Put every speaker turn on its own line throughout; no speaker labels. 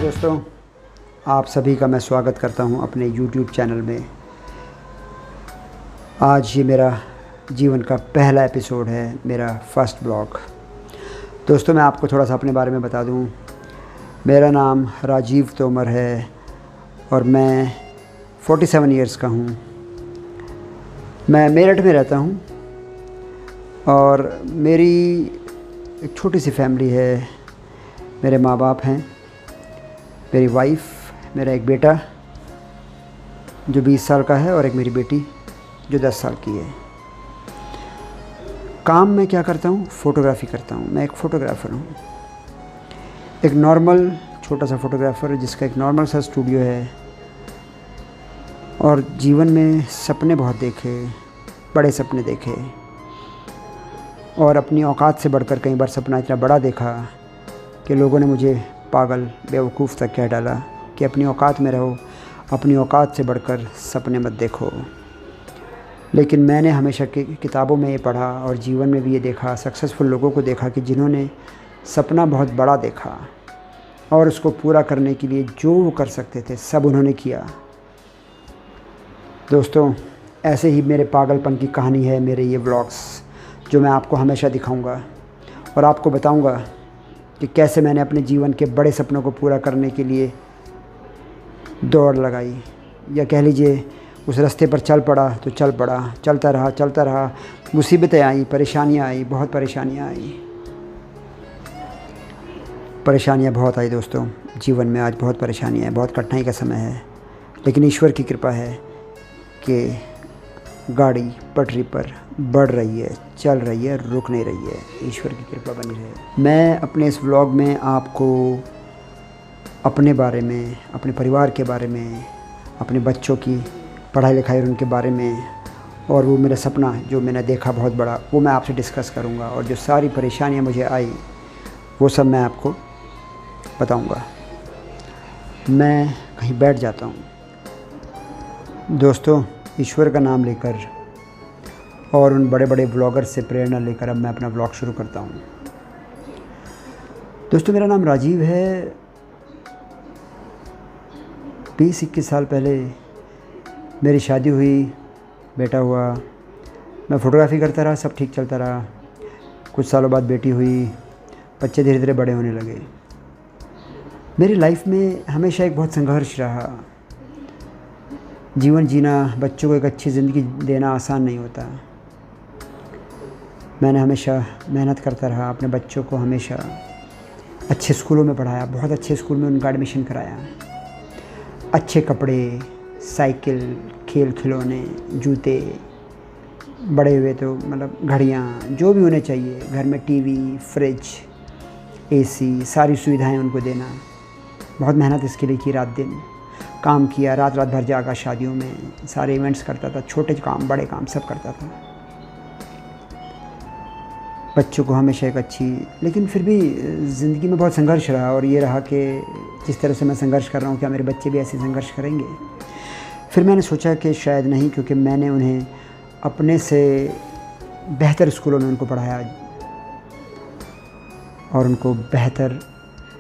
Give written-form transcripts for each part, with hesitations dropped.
दोस्तों, आप सभी का मैं स्वागत करता हूं अपने YouTube चैनल में। आज ये मेरा जीवन का पहला एपिसोड है, मेरा फर्स्ट ब्लॉग। दोस्तों, मैं आपको थोड़ा सा अपने बारे में बता दूं। मेरा नाम राजीव तोमर है और मैं 47 इयर्स का हूं। मैं मेरठ में रहता हूं और मेरी एक छोटी सी फैमिली है। मेरे माँ बाप हैं, मेरी वाइफ, मेरा एक बेटा जो 20 साल का है और एक मेरी बेटी जो 10 साल की है। काम मैं क्या करता हूँ? फ़ोटोग्राफ़ी करता हूँ। मैं एक फ़ोटोग्राफ़र हूँ, एक नॉर्मल छोटा सा फ़ोटोग्राफ़र जिसका एक नॉर्मल सा स्टूडियो है और जीवन में सपने बहुत देखे, बड़े सपने देखे और अपनी औकात से बढ़कर कई बार सपना इतना बड़ा देखा कि लोगों ने मुझे पागल, बेवकूफ़ तक कह डाला कि अपनी औकात में रहो, अपनी औकात से बढ़कर सपने मत देखो। लेकिन मैंने हमेशा किताबों में ये पढ़ा और जीवन में भी ये देखा, सक्सेसफुल लोगों को देखा कि जिन्होंने सपना बहुत बड़ा देखा और उसको पूरा करने के लिए जो वो कर सकते थे सब उन्होंने किया। दोस्तों, ऐसे ही मेरे पागलपन की कहानी है मेरे ये व्लॉग्स, जो मैं आपको हमेशा दिखाऊंगा और आपको बताऊंगा कि कैसे मैंने अपने जीवन के बड़े सपनों को पूरा करने के लिए दौड़ लगाई, या कह लीजिए उस रास्ते पर चल पड़ा तो चल पड़ा, चलता रहा। मुसीबतें आई, परेशानियाँ आई, बहुत परेशानियाँ बहुत आई दोस्तों। जीवन में आज बहुत परेशानियाँ हैं, बहुत कठिनाई का समय है, लेकिन ईश्वर की कृपा है कि गाड़ी पटरी पर बढ़ रही है, चल रही है, रुक नहीं रही है। ईश्वर की कृपा बनी रहे। मैं अपने इस व्लॉग में आपको अपने बारे में, अपने परिवार के बारे में, अपने बच्चों की पढ़ाई लिखाई और उनके बारे में, और वो मेरा सपना जो मैंने देखा बहुत बड़ा, वो मैं आपसे डिस्कस करूँगा। और जो सारी परेशानियाँ मुझे आई वो सब मैं आपको बताऊँगा। मैं कहीं बैठ जाता हूँ दोस्तों, ईश्वर का नाम लेकर और उन बड़े बड़े ब्लॉगर्स से प्रेरणा लेकर अब मैं अपना ब्लॉग शुरू करता हूँ। दोस्तों, मेरा नाम राजीव है। 20-21 साल पहले मेरी शादी हुई, बेटा हुआ। मैं फ़ोटोग्राफ़ी करता रहा, सब ठीक चलता रहा। कुछ सालों बाद बेटी हुई, बच्चे धीरे धीरे बड़े होने लगे। मेरी लाइफ में हमेशा एक बहुत संघर्ष रहा। जीवन जीना, बच्चों को एक अच्छी ज़िंदगी देना आसान नहीं होता। मैंने हमेशा मेहनत करता रहा, अपने बच्चों को हमेशा अच्छे स्कूलों में पढ़ाया, बहुत अच्छे स्कूल में उनका एडमिशन कराया। अच्छे कपड़े, साइकिल, खेल खिलौने, जूते, बड़े हुए तो मतलब घड़ियाँ, जो भी उन्हें चाहिए, घर में टीवी, फ्रिज, एसी, सारी सुविधाएं उनको देना। बहुत मेहनत इसके लिए की, रात दिन काम किया, रात भर जागा, शादियों में सारे इवेंट्स करता था, छोटे काम बड़े काम सब करता था। बच्चों को हमेशा एक अच्छी, लेकिन फिर भी ज़िंदगी में बहुत संघर्ष रहा। और ये रहा कि जिस तरह से मैं संघर्ष कर रहा हूँ, क्या मेरे बच्चे भी ऐसे संघर्ष करेंगे? फिर मैंने सोचा कि शायद नहीं, क्योंकि मैंने उन्हें अपने से बेहतर स्कूलों में उनको पढ़ाया और उनको बेहतर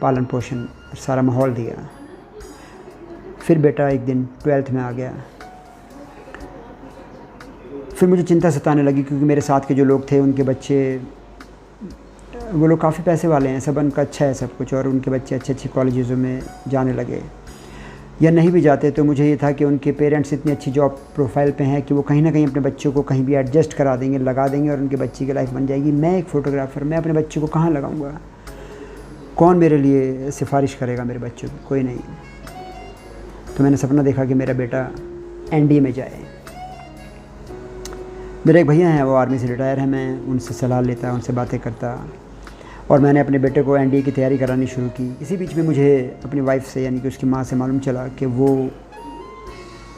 पालन पोषण सारा माहौल दिया। फिर बेटा एक दिन 12th में आ गया। फिर मुझे चिंता सताने लगी, क्योंकि मेरे साथ के जो लोग थे उनके बच्चे, वो लोग काफ़ी पैसे वाले हैं, सब उनका अच्छा है सब कुछ, और उनके बच्चे अच्छे अच्छे कॉलेजों में जाने लगे, या नहीं भी जाते। तो मुझे ये था कि उनके पेरेंट्स इतनी अच्छी जॉब प्रोफाइल पे हैं कि वो कहीं ना कहीं अपने बच्चों को कहीं भी एडजस्ट करा देंगे, लगा देंगे और उनके बच्चे की लाइफ बन जाएगी। मैं एक फ़ोटोग्राफ़र, मैं अपने बच्चों को कहाँ लगाऊँगा? कौन मेरे लिए सिफारिश करेगा मेरे बच्चों की? कोई नहीं। तो मैंने सपना देखा कि मेरा बेटा एनडीए में जाए। मेरे एक भैया हैं, वो आर्मी से रिटायर हैं, मैं उनसे सलाह लेता, उनसे बातें करता, और मैंने अपने बेटे को एनडीए की तैयारी करानी शुरू की। इसी बीच में मुझे अपनी वाइफ से, यानी कि उसकी माँ से मालूम चला कि वो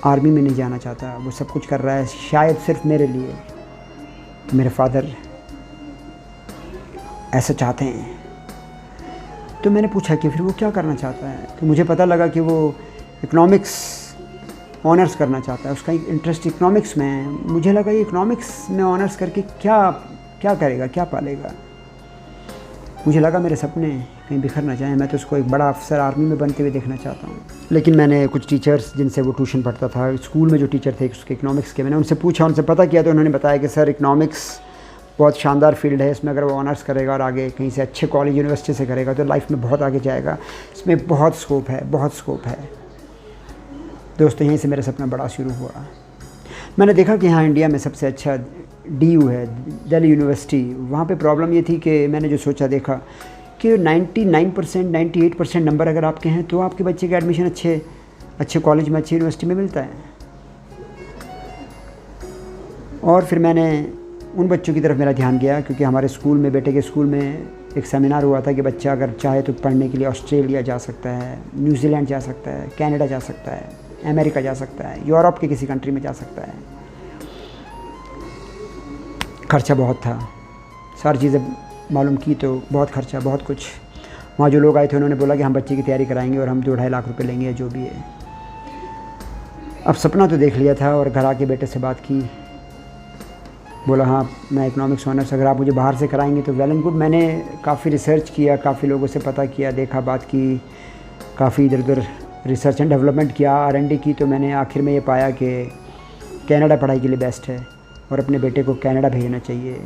आर्मी में नहीं जाना चाहता, वो सब कुछ कर रहा है शायद सिर्फ मेरे लिए। मेरे फादर ऐसा चाहते हैं। तो मैंने पूछा कि फिर वो क्या करना चाहता है? तो मुझे पता लगा कि वो इकोनॉमिक्स ऑनर्स करना चाहता है, उसका इंटरेस्ट इकोनॉमिक्स में है। मुझे लगा ये इकोनॉमिक्स में ऑनर्स करके क्या करेगा, क्या पालेगा? मुझे लगा मेरे सपने कहीं बिखर ना जाए। मैं तो उसको एक बड़ा अफसर आर्मी में बनते हुए देखना चाहता हूँ। लेकिन मैंने कुछ टीचर्स जिनसे वो ट्यूशन पढ़ता था, स्कूल में जो टीचर थे उसके इकोनॉमिक्स के, मैंने उनसे पूछा, उनसे पता किया तो उन्होंने बताया कि सर इकोनॉमिक्स बहुत शानदार फील्ड है, इसमें अगर वो ऑनर्स करेगा और आगे कहीं से अच्छे कॉलेज यूनिवर्सिटी से करेगा तो लाइफ में बहुत आगे जाएगा, इसमें बहुत स्कोप है, बहुत स्कोप है। दोस्तों यहीं से मेरा सपना बड़ा शुरू हुआ। मैंने देखा कि हाँ इंडिया में सबसे अच्छा DU है, दिल्ली यूनिवर्सिटी। वहाँ पे प्रॉब्लम ये थी कि मैंने जो सोचा देखा कि 99% 98% नंबर अगर आपके हैं तो आपके बच्चे का एडमिशन अच्छे कॉलेज में, अच्छी यूनिवर्सिटी में मिलता है। और फिर मैंने उन बच्चों की तरफ मेरा ध्यान गया, क्योंकि हमारे स्कूल में, बेटे के स्कूल में एक सेमिनार हुआ था कि बच्चा अगर चाहे तो पढ़ने के लिए ऑस्ट्रेलिया जा सकता है, न्यूजीलैंड जा सकता है, कनाडा जा सकता है, अमेरिका जा सकता है, यूरोप के किसी कंट्री में जा सकता है। खर्चा बहुत था, सारी चीज़ें मालूम की तो बहुत खर्चा, बहुत कुछ। वहाँ जो लोग आए थे उन्होंने बोला कि हम बच्चे की तैयारी कराएंगे और हम 2-2.5 लाख रुपए लेंगे, जो भी है। अब सपना तो देख लिया था और घर आके बेटे से बात की, बोला हाँ मैं इकोनॉमिक्स ऑनर्स, अगर आप मुझे बाहर से कराएंगे तो वेल एंड गुड। मैंने काफ़ी रिसर्च किया, काफ़ी लोगों से पता किया, देखा, बात की, काफ़ी इधर उधर रिसर्च एंड डेवलपमेंट किया, R&D की, तो मैंने आखिर में ये पाया कि कनाडा पढ़ाई के लिए बेस्ट है और अपने बेटे को कनाडा भेजना चाहिए।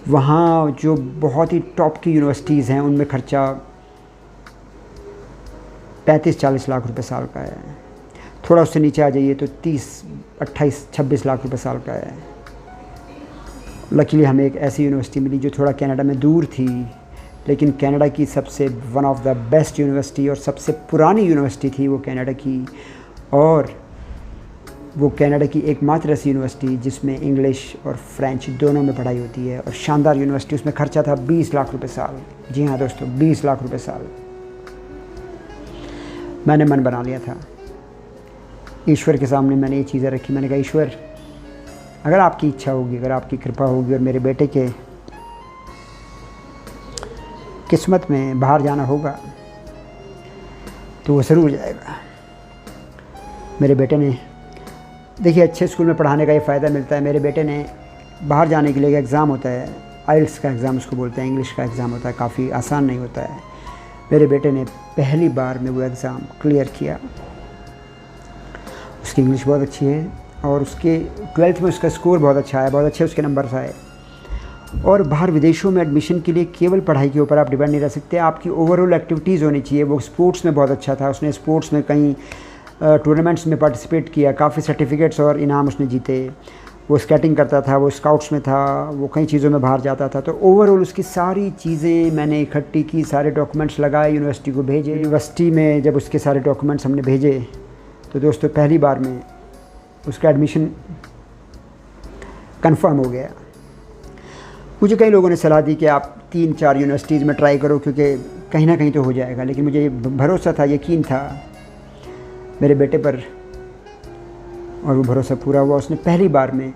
वहाँ जो बहुत ही टॉप की यूनिवर्सिटीज़ हैं उनमें खर्चा 35-40 लाख रुपए साल का है, थोड़ा उससे नीचे आ जाइए तो 30-28-26 लाख रुपए साल का है। लकीली हमें एक ऐसी यूनिवर्सिटी मिली जो थोड़ा कनाडा में दूर थी, लेकिन कनाडा की सबसे one of the best university और सबसे पुरानी यूनिवर्सिटी थी वो कनाडा की, और वो कनाडा की एकमात्र ऐसी यूनिवर्सिटी जिसमें इंग्लिश और फ्रेंच दोनों में पढ़ाई होती है, और शानदार यूनिवर्सिटी। उसमें खर्चा था 20 लाख रुपए साल। जी हाँ दोस्तों, 20 लाख रुपए साल। मैंने मन बना लिया था, ईश्वर के सामने मैंने ये चीज़ें रखी। मैंने कहा ईश्वर अगर आपकी इच्छा होगी, अगर आपकी कृपा होगी और मेरे बेटे के किस्मत में बाहर जाना होगा तो वो ज़रूर जाएगा। मेरे बेटे ने, देखिए अच्छे स्कूल में पढ़ाने का ये फ़ायदा मिलता है। मेरे बेटे ने बाहर जाने के लिए एक एग्ज़ाम होता है, IELTS का एग्ज़ाम उसको बोलते हैं, इंग्लिश का एग्ज़ाम होता है, काफ़ी आसान नहीं होता है। मेरे बेटे ने पहली बार में वो एग्ज़ाम क्लियर किया। उसकी इंग्लिश बहुत अच्छी है और उसके 12th में उसका स्कोर बहुत अच्छा आया, बहुत अच्छे उसके नंबर्स आए। और बाहर विदेशों में एडमिशन के लिए केवल पढ़ाई के ऊपर आप डिपेंड नहीं रह सकते, आपकी ओवरऑल एक्टिविटीज़ होनी चाहिए। वो स्पोर्ट्स में बहुत अच्छा था, उसने स्पोर्ट्स में कई टूर्नामेंट्स में पार्टिसिपेट किया, काफ़ी सर्टिफिकेट्स और इनाम उसने जीते। वो स्केटिंग करता था, वो स्काउट्स में था, वो कई चीज़ों में बाहर जाता था। तो ओवरऑल उसकी सारी चीज़ें मैंने इकट्ठी की, सारे डॉक्यूमेंट्स लगाए, यूनिवर्सिटी को भेजे। यूनिवर्सिटी में जब उसके सारे डॉक्यूमेंट्स हमने भेजे तो दोस्तों पहली बार में उसका एडमिशन कंफर्म हो गया। मुझे कई लोगों ने सलाह दी कि आप 3-4 यूनिवर्सिटीज़ में ट्राई करो क्योंकि कहीं ना कहीं तो हो जाएगा, लेकिन मुझे भरोसा था, यकीन था मेरे बेटे पर, और वो भरोसा पूरा हुआ। उसने पहली बार में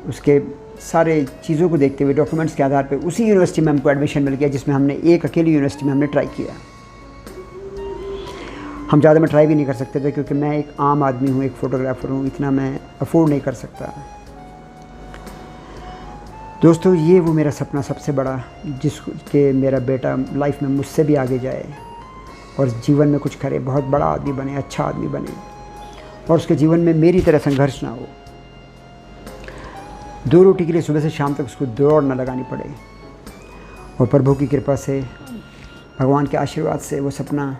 उसके सारे चीज़ों को देखते हुए डॉक्यूमेंट्स के आधार पे उसी यूनिवर्सिटी में हमको एडमिशन मिल गया जिसमें हमने एक अकेली यूनिवर्सिटी में हमने ट्राई किया। हम ज़्यादा में ट्राई भी नहीं कर सकते थे क्योंकि मैं एक आम आदमी हूँ, एक फ़ोटोग्राफ़र हूँ, इतना मैं अफोर्ड नहीं कर सकता। दोस्तों ये वो मेरा सपना सबसे बड़ा, जिसके मेरा बेटा लाइफ में मुझसे भी आगे जाए और जीवन में कुछ करे, बहुत बड़ा आदमी बने, अच्छा आदमी बने, और उसके जीवन में मेरी तरह संघर्ष ना हो। 2 रोटी के लिए सुबह से शाम तक उसको दौड़ ना लगानी पड़े, और प्रभु की कृपा से, भगवान के आशीर्वाद से वो सपना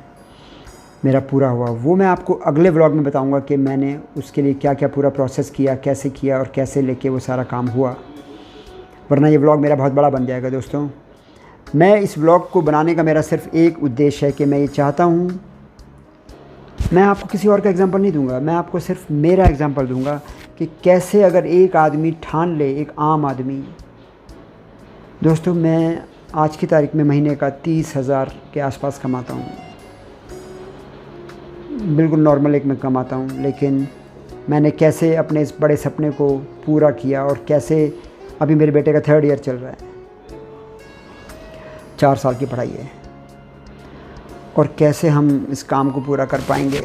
मेरा पूरा हुआ। वो मैं आपको अगले व्लॉग में बताऊंगा कि मैंने उसके लिए क्या क्या पूरा प्रोसेस किया, कैसे किया और कैसे लेके वो सारा काम हुआ, वरना ये व्लॉग मेरा बहुत बड़ा बन जाएगा। दोस्तों मैं इस व्लॉग को बनाने का मेरा सिर्फ एक उद्देश्य है कि मैं ये चाहता हूँ, मैं आपको किसी और का एग्जांपल नहीं दूंगा, मैं आपको सिर्फ मेरा एग्जांपल दूंगा कि कैसे अगर एक आदमी ठान ले, एक आम आदमी। दोस्तों मैं आज की तारीख में महीने का 30,000 के आसपास कमाता हूँ, बिल्कुल नॉर्मल एक में कमाता हूँ, लेकिन मैंने कैसे अपने इस बड़े सपने को पूरा किया, और कैसे अभी मेरे बेटे का 3rd ईयर चल रहा है, 4 साल की पढ़ाई है, और कैसे हम इस काम को पूरा कर पाएंगे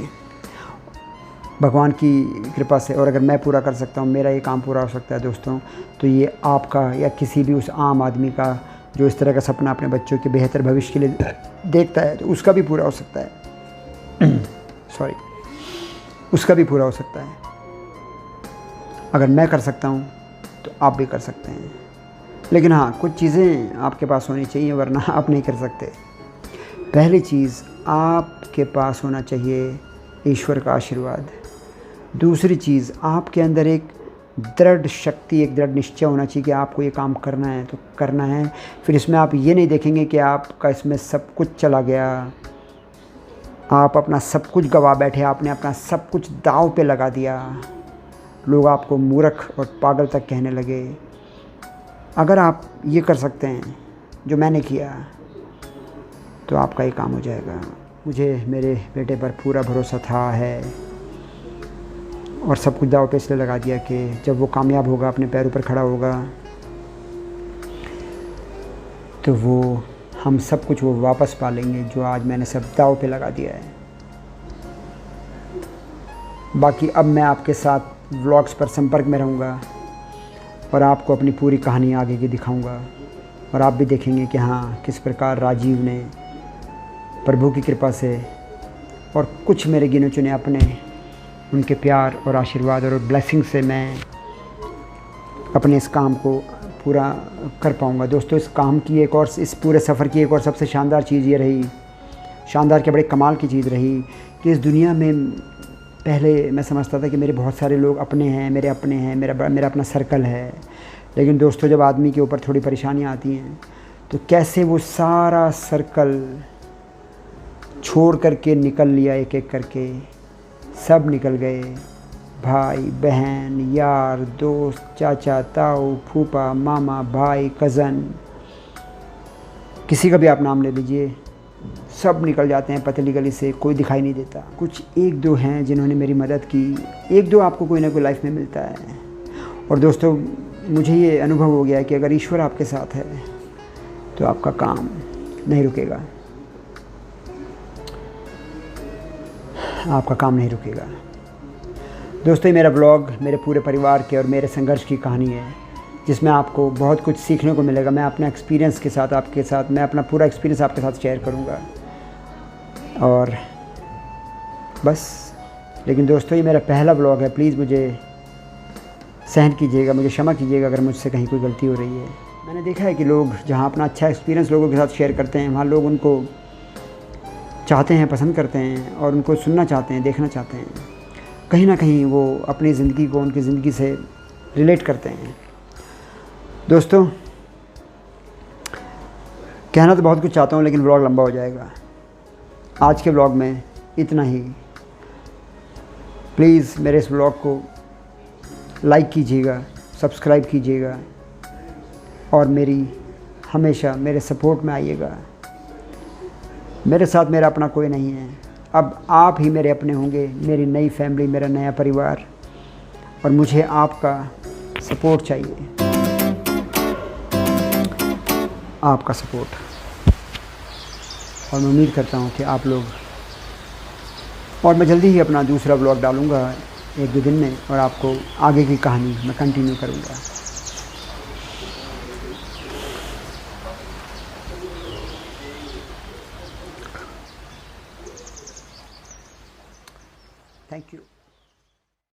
भगवान की कृपा से। और अगर मैं पूरा कर सकता हूँ, मेरा ये काम पूरा हो सकता है दोस्तों, तो ये आपका या किसी भी उस आम आदमी का जो इस तरह का सपना अपने बच्चों के बेहतर भविष्य के लिए देखता है तो उसका भी पूरा हो सकता है सॉरी, उसका भी पूरा हो सकता है। अगर मैं कर सकता हूँ तो आप भी कर सकते हैं। लेकिन हाँ, कुछ चीज़ें आपके पास होनी चाहिए, वरना आप नहीं कर सकते। पहली चीज़, आपके पास होना चाहिए ईश्वर का आशीर्वाद। दूसरी चीज़, आपके अंदर एक दृढ़ शक्ति, एक दृढ़ निश्चय होना चाहिए कि आपको ये काम करना है तो करना है। फिर इसमें आप ये नहीं देखेंगे कि आपका इसमें सब कुछ चला गया, आप अपना सब कुछ गवा बैठे, आपने अपना सब कुछ दांव पे लगा दिया, लोग आपको मूर्ख और पागल तक कहने लगे। अगर आप ये कर सकते हैं जो मैंने किया तो आपका ये काम हो जाएगा। मुझे मेरे बेटे पर पूरा भरोसा था, है, और सब कुछ दांव पे इसलिए लगा दिया कि जब वो कामयाब होगा, अपने पैरों पर खड़ा होगा, तो वो हम सब कुछ वो वापस पा लेंगे जो आज मैंने सब दांव पे लगा दिया है। बाकी अब मैं आपके साथ व्लॉग्स पर संपर्क में रहूँगा और आपको अपनी पूरी कहानी आगे की दिखाऊंगा, और आप भी देखेंगे कि हाँ, किस प्रकार राजीव ने प्रभु की कृपा से और कुछ मेरे गिने चुने अपने, उनके प्यार और आशीर्वाद और ब्लेसिंग से मैं अपने इस काम को पूरा कर पाऊँगा। दोस्तों, इस काम की एक और, इस पूरे सफ़र की एक और सबसे शानदार चीज़ ये रही, शानदार के बड़े कमाल की चीज़ रही कि इस दुनिया में पहले मैं समझता था कि मेरे बहुत सारे लोग अपने हैं, मेरे अपने हैं, मेरा अपना सर्कल है। लेकिन दोस्तों, जब आदमी के ऊपर थोड़ी परेशानियाँ आती हैं तो कैसे वो सारा सर्कल छोड़ करके निकल लिया, एक एक करके सब निकल गए। भाई बहन, यार दोस्त, चाचा ताऊ, फूफा, मामा, भाई, कज़न, किसी का भी आप नाम ले लीजिए, सब निकल जाते हैं पतली गली से, कोई दिखाई नहीं देता। कुछ एक दो हैं जिन्होंने मेरी मदद की, एक दो आपको कोई ना कोई लाइफ में मिलता है। और दोस्तों, मुझे ये अनुभव हो गया है कि अगर ईश्वर आपके साथ है तो आपका काम नहीं रुकेगा, आपका काम नहीं रुकेगा। दोस्तों, ये मेरा ब्लॉग मेरे पूरे परिवार के और मेरे संघर्ष की कहानी है, जिसमें आपको बहुत कुछ सीखने को मिलेगा। मैं अपना एक्सपीरियंस के साथ आपके साथ, मैं अपना पूरा एक्सपीरियंस आपके साथ शेयर करूँगा, और बस। लेकिन दोस्तों, ये मेरा पहला ब्लॉग है, प्लीज़ मुझे सहन कीजिएगा, मुझे क्षमा कीजिएगा अगर मुझसे कहीं कोई गलती हो रही है। मैंने देखा है कि लोग जहाँ अपना अच्छा एक्सपीरियंस लोगों के साथ शेयर करते हैं, वहाँ लोग उनको चाहते हैं, पसंद करते हैं, और उनको सुनना चाहते हैं, देखना चाहते हैं। कहीं ना कहीं वो अपनी ज़िंदगी को उनकी ज़िंदगी से रिलेट करते हैं। दोस्तों, कहना तो बहुत कुछ चाहता हूँ, लेकिन व्लॉग लंबा हो जाएगा। आज के व्लॉग में इतना ही। प्लीज़ मेरे इस व्लॉग को लाइक कीजिएगा, सब्सक्राइब कीजिएगा, और मेरी हमेशा मेरे सपोर्ट में आइएगा। मेरे साथ मेरा अपना कोई नहीं है, अब आप ही मेरे अपने होंगे, मेरी नई फैमिली, मेरा नया परिवार, और मुझे आपका सपोर्ट चाहिए, आपका सपोर्ट। और मैं उम्मीद करता हूँ कि आप लोग, और मैं जल्दी ही अपना दूसरा ब्लॉग डालूँगा 1-2 दिन में, और आपको आगे की कहानी मैं कंटिन्यू करूँगा।